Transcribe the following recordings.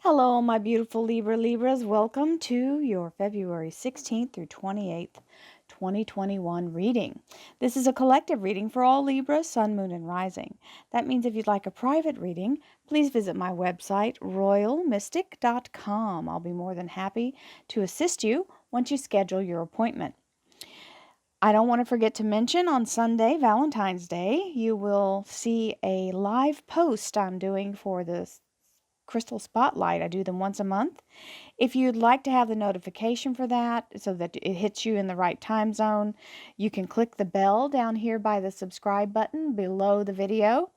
Hello, my beautiful Libras. Welcome to your February 16th through 28th, 2021 reading. This is a collective reading for all Libra, Sun, Moon, and Rising. That means if you'd like a private reading, please visit my website, royalmystic.com. I'll be more than happy to assist you once you schedule your appointment. I don't want to forget to mention on Sunday, Valentine's Day, you will see a live post I'm doing for the Crystal Spotlight. I do them once a month. If you'd like to have the notification for that so that it hits you in the right time zone, you can click the bell down here by the subscribe button below the video.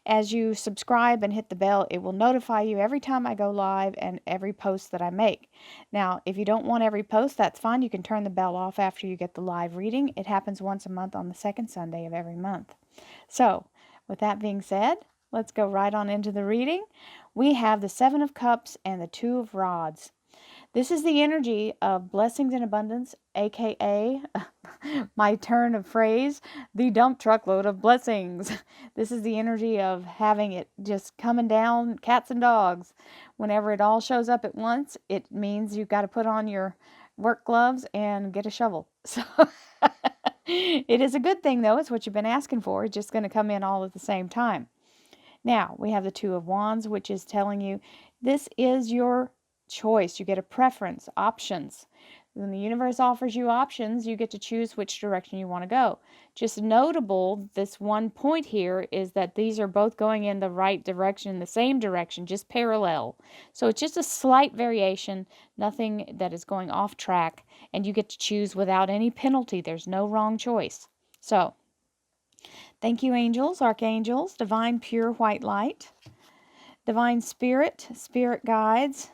As you subscribe and hit the bell, it will notify you every time I go live and every post that I make. Now, if you don't want every post, that's fine. You can turn the bell off after you get the live reading. It happens once a month on the second Sunday of every month. So, with that being said, let's go right on into the reading. We have the Seven of Cups and the Two of Rods. This is the energy of blessings and abundance, aka my turn of phrase, the dump truckload of blessings. This is the energy of having it just coming down, cats and dogs. Whenever it all shows up at once, it means you've got to put on your work gloves and get a shovel. So it is a good thing, though. It's what you've been asking for. It's just going to come in all at the same time. Now, we have the Two of Wands, which is telling you this is your choice. You get a preference, options. When the universe offers you options, you get to choose which direction you want to go. Just notable, this one point here is that these are both going in the right direction, the same direction, just parallel. So it's just a slight variation, nothing that is going off track, and you get to choose without any penalty. There's no wrong choice. So, thank you, angels, archangels, divine pure white light, divine spirit, spirit guides,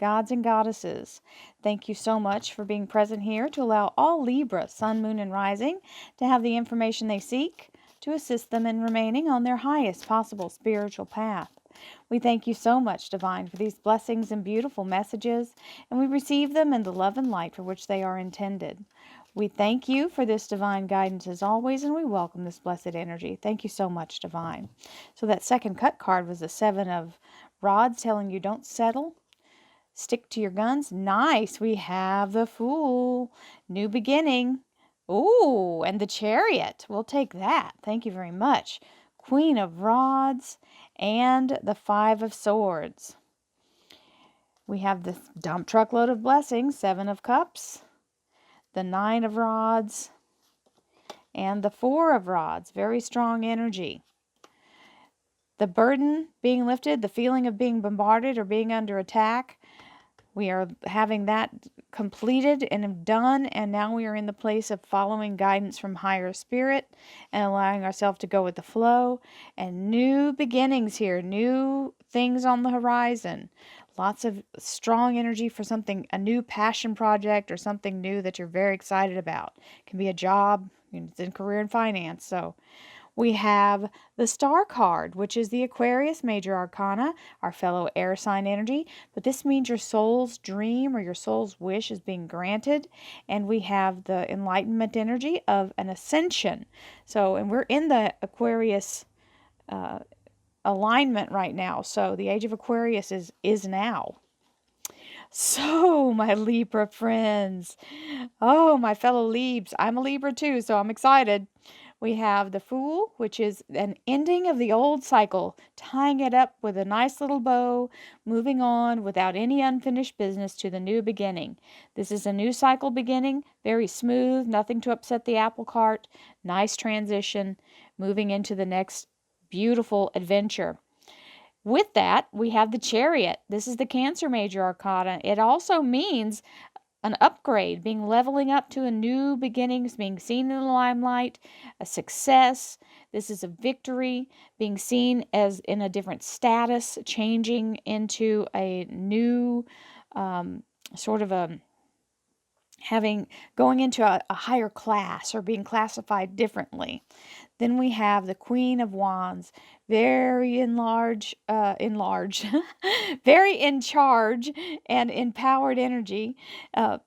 gods and goddesses. Thank you so much for being present here to allow all Libra, Sun, Moon, and Rising to have the information they seek to assist them in remaining on their highest possible spiritual path. We thank you so much, Divine, for these blessings and beautiful messages, and we receive them in the love and light for which they are intended. We thank you for this divine guidance as always, and we welcome this blessed energy. Thank you so much, Divine. So that second cut card was the Seven of Rods, telling you don't settle. Stick to your guns. Nice. We have the Fool. New beginning. Ooh, and the Chariot. We'll take that. Thank you very much. Queen of Rods and the Five of Swords. We have the dump truckload of blessings, Seven of Cups, the Nine of Rods, and the Four of Rods. Very strong energy. The burden being lifted, the feeling of being bombarded or being under attack. We are having that completed and done, and now we are in the place of following guidance from higher spirit and allowing ourselves to go with the flow, and new beginnings here, new things on the horizon. Lots of strong energy for something, a new passion project or something new that you're very excited about. It can be a job, it's in career and finance. So we have the Star card, which is the Aquarius Major Arcana, our fellow air sign energy. But this means your soul's dream or your soul's wish is being granted. And we have the Enlightenment energy of an ascension. So, and we're in the Aquarius alignment right now. So the age of Aquarius is now. So, my Libra friends. Oh, my fellow Libs. I'm a Libra too, so I'm excited. We have the Fool, which is an ending of the old cycle, tying it up with a nice little bow, moving on without any unfinished business to the new beginning. This is a new cycle beginning, very smooth, nothing to upset the apple cart, nice transition, moving into the next beautiful adventure. With that, we have the Chariot. This is the Cancer Major Arcana. It also means an upgrade, being leveling up to a new beginnings, being seen in the limelight, a success. This is a victory, being seen as in a different status, changing into a new sort of a going into a higher class or being classified differently. Then we have the Queen of Wands, very very in charge and empowered energy,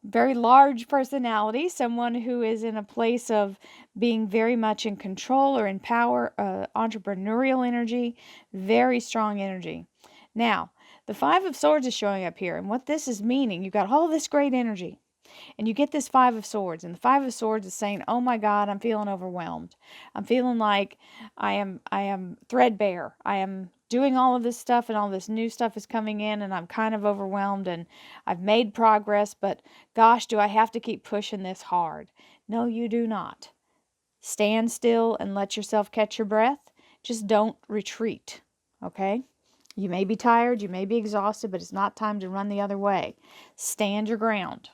very large personality, someone who is in a place of being very much in control or in power, entrepreneurial energy, very strong energy. Now, The Five of Swords is showing up here. And what this is meaning, you've got all this great energy. And you get this Five of Swords. And the Five of Swords is saying, oh my God, I'm feeling overwhelmed. I'm feeling like I am threadbare. I am doing all of this stuff and all this new stuff is coming in and I'm kind of overwhelmed and I've made progress, but gosh, do I have to keep pushing this hard? No, you do not. Stand still and let yourself catch your breath. Just don't retreat, okay? You may be tired, you may be exhausted, but it's not time to run the other way. Stand your ground.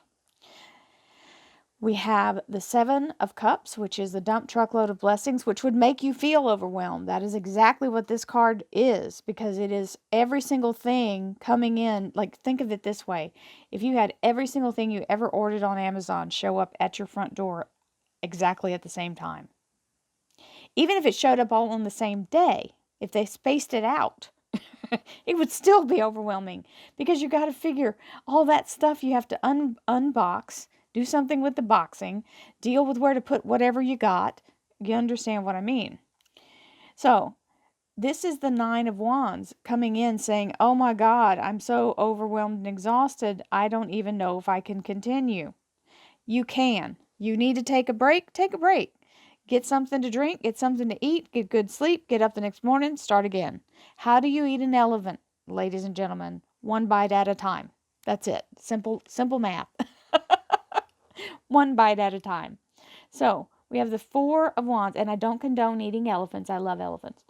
We have the Seven of Cups, which is the dump truckload of blessings, which would make you feel overwhelmed. That is exactly what this card is, because it is every single thing coming in. Like, think of it this way. If you had every single thing you ever ordered on Amazon show up at your front door exactly at the same time. Even if it showed up all on the same day, if they spaced it out, it would still be overwhelming, because you got to figure all that stuff you have to unbox, do something with the boxing, deal with where to put whatever you got. You understand what I mean? So this is the Nine of Wands coming in saying, oh my God, I'm so overwhelmed and exhausted. I don't even know if I can continue. You can. You need to take a break. Take a break. Get something to drink. Get something to eat. Get good sleep. Get up the next morning. Start again. How do you eat an elephant, ladies and gentlemen? One bite at a time. That's it. Simple math. One bite at a time. So we have the Four of Wands, and I don't condone eating elephants. I love elephants.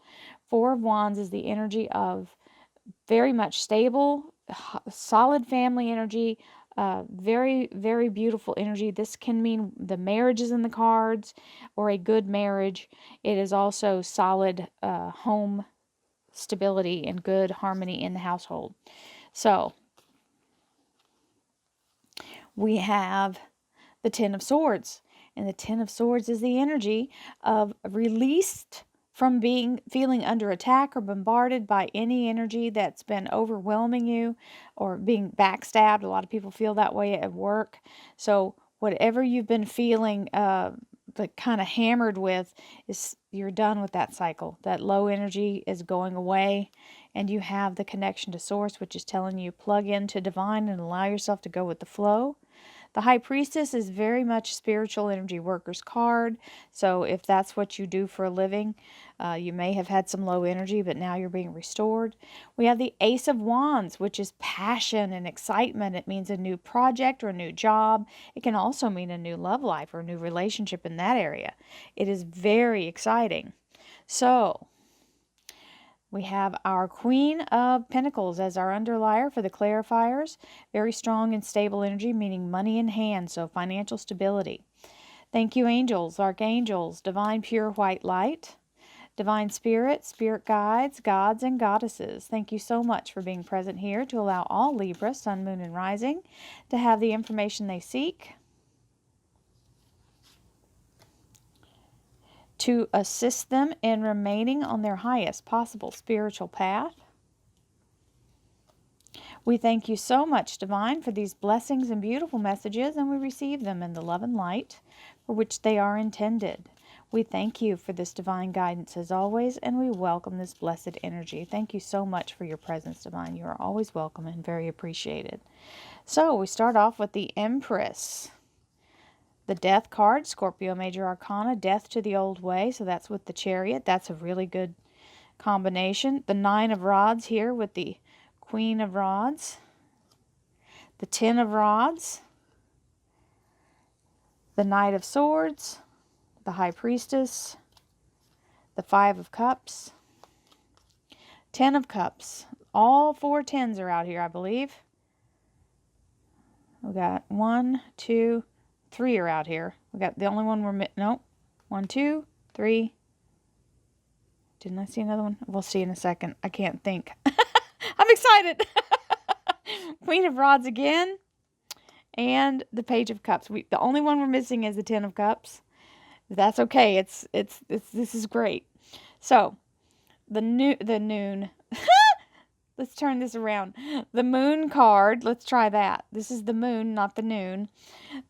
Four of Wands is the energy of very much stable, solid family energy, very, very beautiful energy. This can mean the marriage is in the cards or a good marriage. It is also solid home stability and good harmony in the household. So we have the Ten of Swords. And the Ten of Swords is the energy of released from feeling under attack or bombarded by any energy that's been overwhelming you or being backstabbed. A lot of people feel that way at work. So whatever you've been feeling like kind of hammered with, is you're done with that cycle. That low energy is going away, and you have the connection to Source, which is telling you plug into divine and allow yourself to go with the flow. The High Priestess is very much spiritual energy workers card. So if that's what you do for a living, you may have had some low energy, but now you're being restored. We have the Ace of Wands, which is passion and excitement. It means a new project or a new job. It can also mean a new love life or a new relationship in that area. It is very exciting. So we have our Queen of Pentacles as our underlier for the clarifiers. Very strong and stable energy, meaning money in hand, so financial stability. Thank you, angels, archangels, divine pure white light, divine spirit, spirit guides, gods, and goddesses. Thank you so much for being present here to allow all Libra, sun, moon, and rising to have the information they seek, to assist them in remaining on their highest possible spiritual path. We thank you so much, Divine, for these blessings and beautiful messages, and we receive them in the love and light for which they are intended. We thank you for this divine guidance as always, and we welcome this blessed energy. Thank you so much for your presence, Divine. You are always welcome and very appreciated. So we start off with the Empress. The Death card, Scorpio Major Arcana, death to the old way. So that's with the Chariot. That's a really good combination. The Nine of Rods here with the Queen of Rods. The Ten of Rods. The Knight of Swords. The High Priestess. The Five of Cups. Ten of Cups. All four tens are out here, I believe. We got 1, 2, 3 are out here. We got the only one we're nope. 1, 2, 3. Didn't I see another one? We'll see in a second. I can't think. I'm excited. Queen of Rods again, and the Page of Cups. The only one we're missing is the Ten of Cups. That's okay. This is great. So the noon. Let's turn this around. The Moon card, let's try that. This is the Moon, not the noon.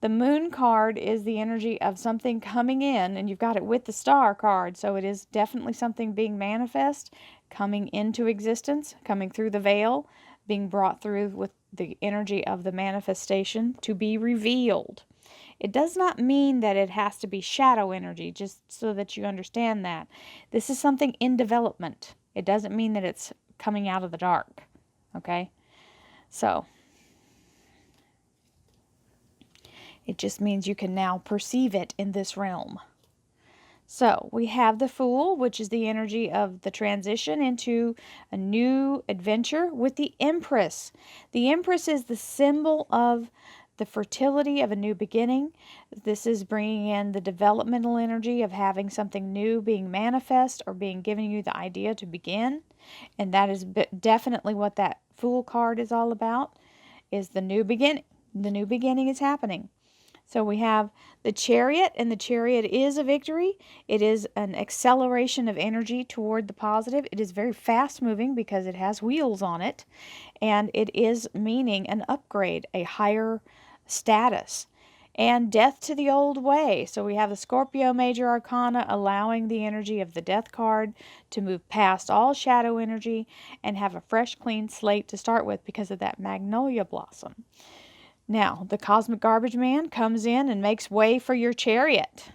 The Moon card is the energy of something coming in, and you've got it with the Star card, so it is definitely something being manifest, coming into existence, coming through the veil, being brought through with the energy of the manifestation to be revealed. It does not mean that it has to be shadow energy, just so that you understand that. This is something in development. It doesn't mean that it's coming out of the dark. Okay? So, it just means you can now perceive it in this realm. So we have the Fool, which is the energy of the transition into a new adventure, with the Empress. The Empress is the symbol of the fertility of a new beginning. This is bringing in the developmental energy of having something new being manifest or being given you the idea to begin. And that is definitely what that Fool card is all about, is the new beginning. The new beginning is happening. So we have the Chariot, and the Chariot is a victory. It is an acceleration of energy toward the positive. It is very fast moving because it has wheels on it, and it is meaning an upgrade, a higher status. And death to the old way. So we have the Scorpio Major Arcana allowing the energy of the Death card to move past all shadow energy and have a fresh, clean slate to start with because of that Magnolia Blossom. Now, the Cosmic Garbage Man comes in and makes way for your Chariot.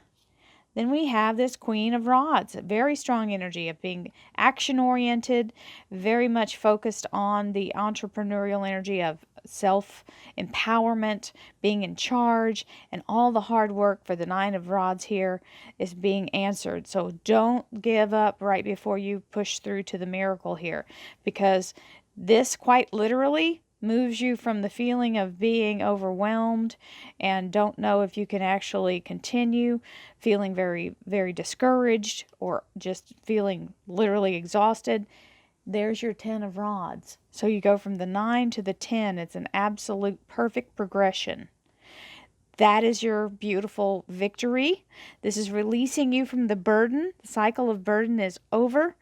Then we have this Queen of Rods, a very strong energy of being action-oriented, very much focused on the entrepreneurial energy of self-empowerment, being in charge, and all the hard work for the Nine of Rods here is being answered. So don't give up right before you push through to the miracle here, because this quite literally moves you from the feeling of being overwhelmed and don't know if you can actually continue, feeling very, very discouraged, or just feeling literally exhausted. There's your 10 of Rods. So you go from the 9 to the 10. It's an absolute perfect progression. That is your beautiful victory. This is releasing you from the burden. The cycle of burden is over,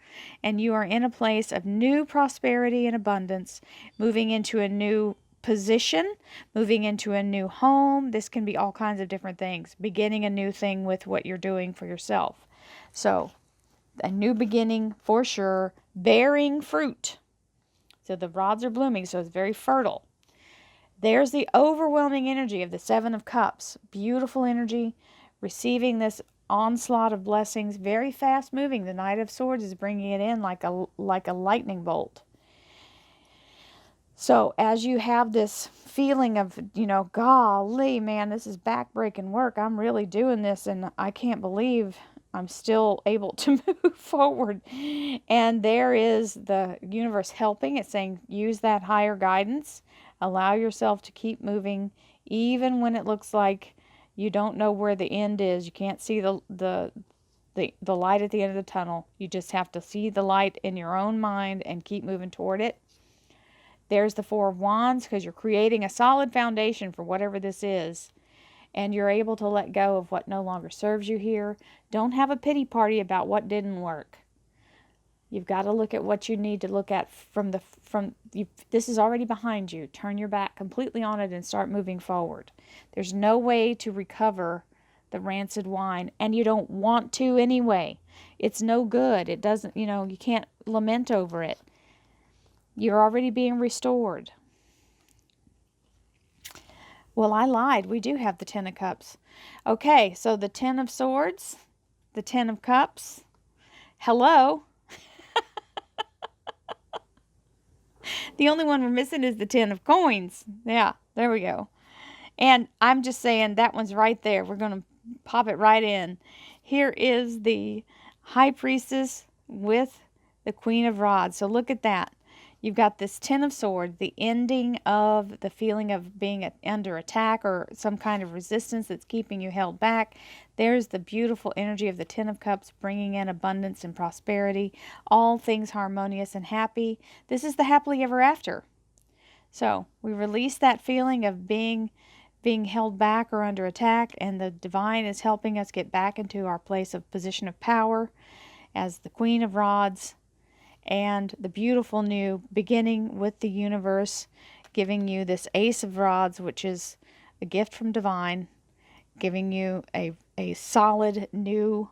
and you are in a place of new prosperity and abundance, moving into a new position, moving into a new home. This can be all kinds of different things. Beginning a new thing with what you're doing for yourself. So, a new beginning for sure, bearing fruit. So the rods are blooming, so it's very fertile. There's the overwhelming energy of the Seven of Cups. Beautiful energy, receiving this onslaught of blessings, very fast moving. The Knight of Swords is bringing it in like a lightning bolt. So as you have this feeling of, golly, man, this is backbreaking work. I'm really doing this, and I can't believe I'm still able to move forward. And there is the universe helping. It's saying use that higher guidance. Allow yourself to keep moving, even when it looks like you don't know where the end is. You can't see the light at the end of the tunnel. You just have to see the light in your own mind and keep moving toward it. There's the Four of Wands, because you're creating a solid foundation for whatever this is. And you're able to let go of what no longer serves you here. Don't have a pity party about what didn't work. You've got to look at what you need to look at this is already behind you. Turn your back completely on it and start moving forward. There's no way to recover the rancid wine, and you don't want to anyway. It's no good. It doesn't, you can't lament over it. You're already being restored. Well, I lied. We do have the 10 of Cups. Okay, so the 10 of Swords, the 10 of Cups. Hello. The only one we're missing is the 10 of Coins. Yeah, there we go. And I'm just saying that one's right there. We're going to pop it right in. Here is the High Priestess with the Queen of Rods. So look at that. You've got this 10 of Swords, the ending of the feeling of being under attack or some kind of resistance that's keeping you held back. There's the beautiful energy of the 10 of Cups, bringing in abundance and prosperity, all things harmonious and happy. This is the happily ever after. So we release that feeling of being held back or under attack, and the divine is helping us get back into our place of position of power as the Queen of Rods. And the beautiful new beginning with the universe, giving you this Ace of Rods, which is a gift from divine, giving you a solid new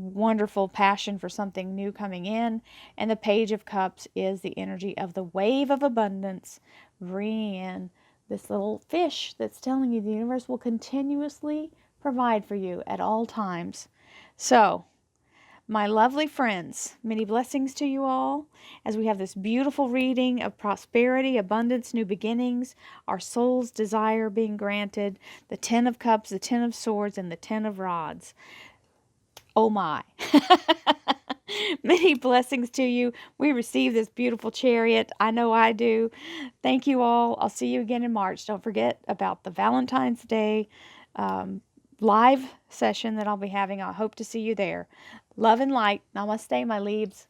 wonderful passion for something new coming in. And the Page of Cups is the energy of the wave of abundance, bringing in this little fish that's telling you the universe will continuously provide for you at all times. So, my lovely friends, many blessings to you all as we have this beautiful reading of prosperity, abundance, new beginnings, our soul's desire being granted, the Ten of Cups, the Ten of Swords, and the Ten of Rods. Oh my. Many blessings to you. We receive this beautiful chariot. I know I do. Thank you all. I'll see you again in March. Don't forget about the Valentine's Day live session that I'll be having. I hope to see you there. Love and light. Namaste, my Leaves.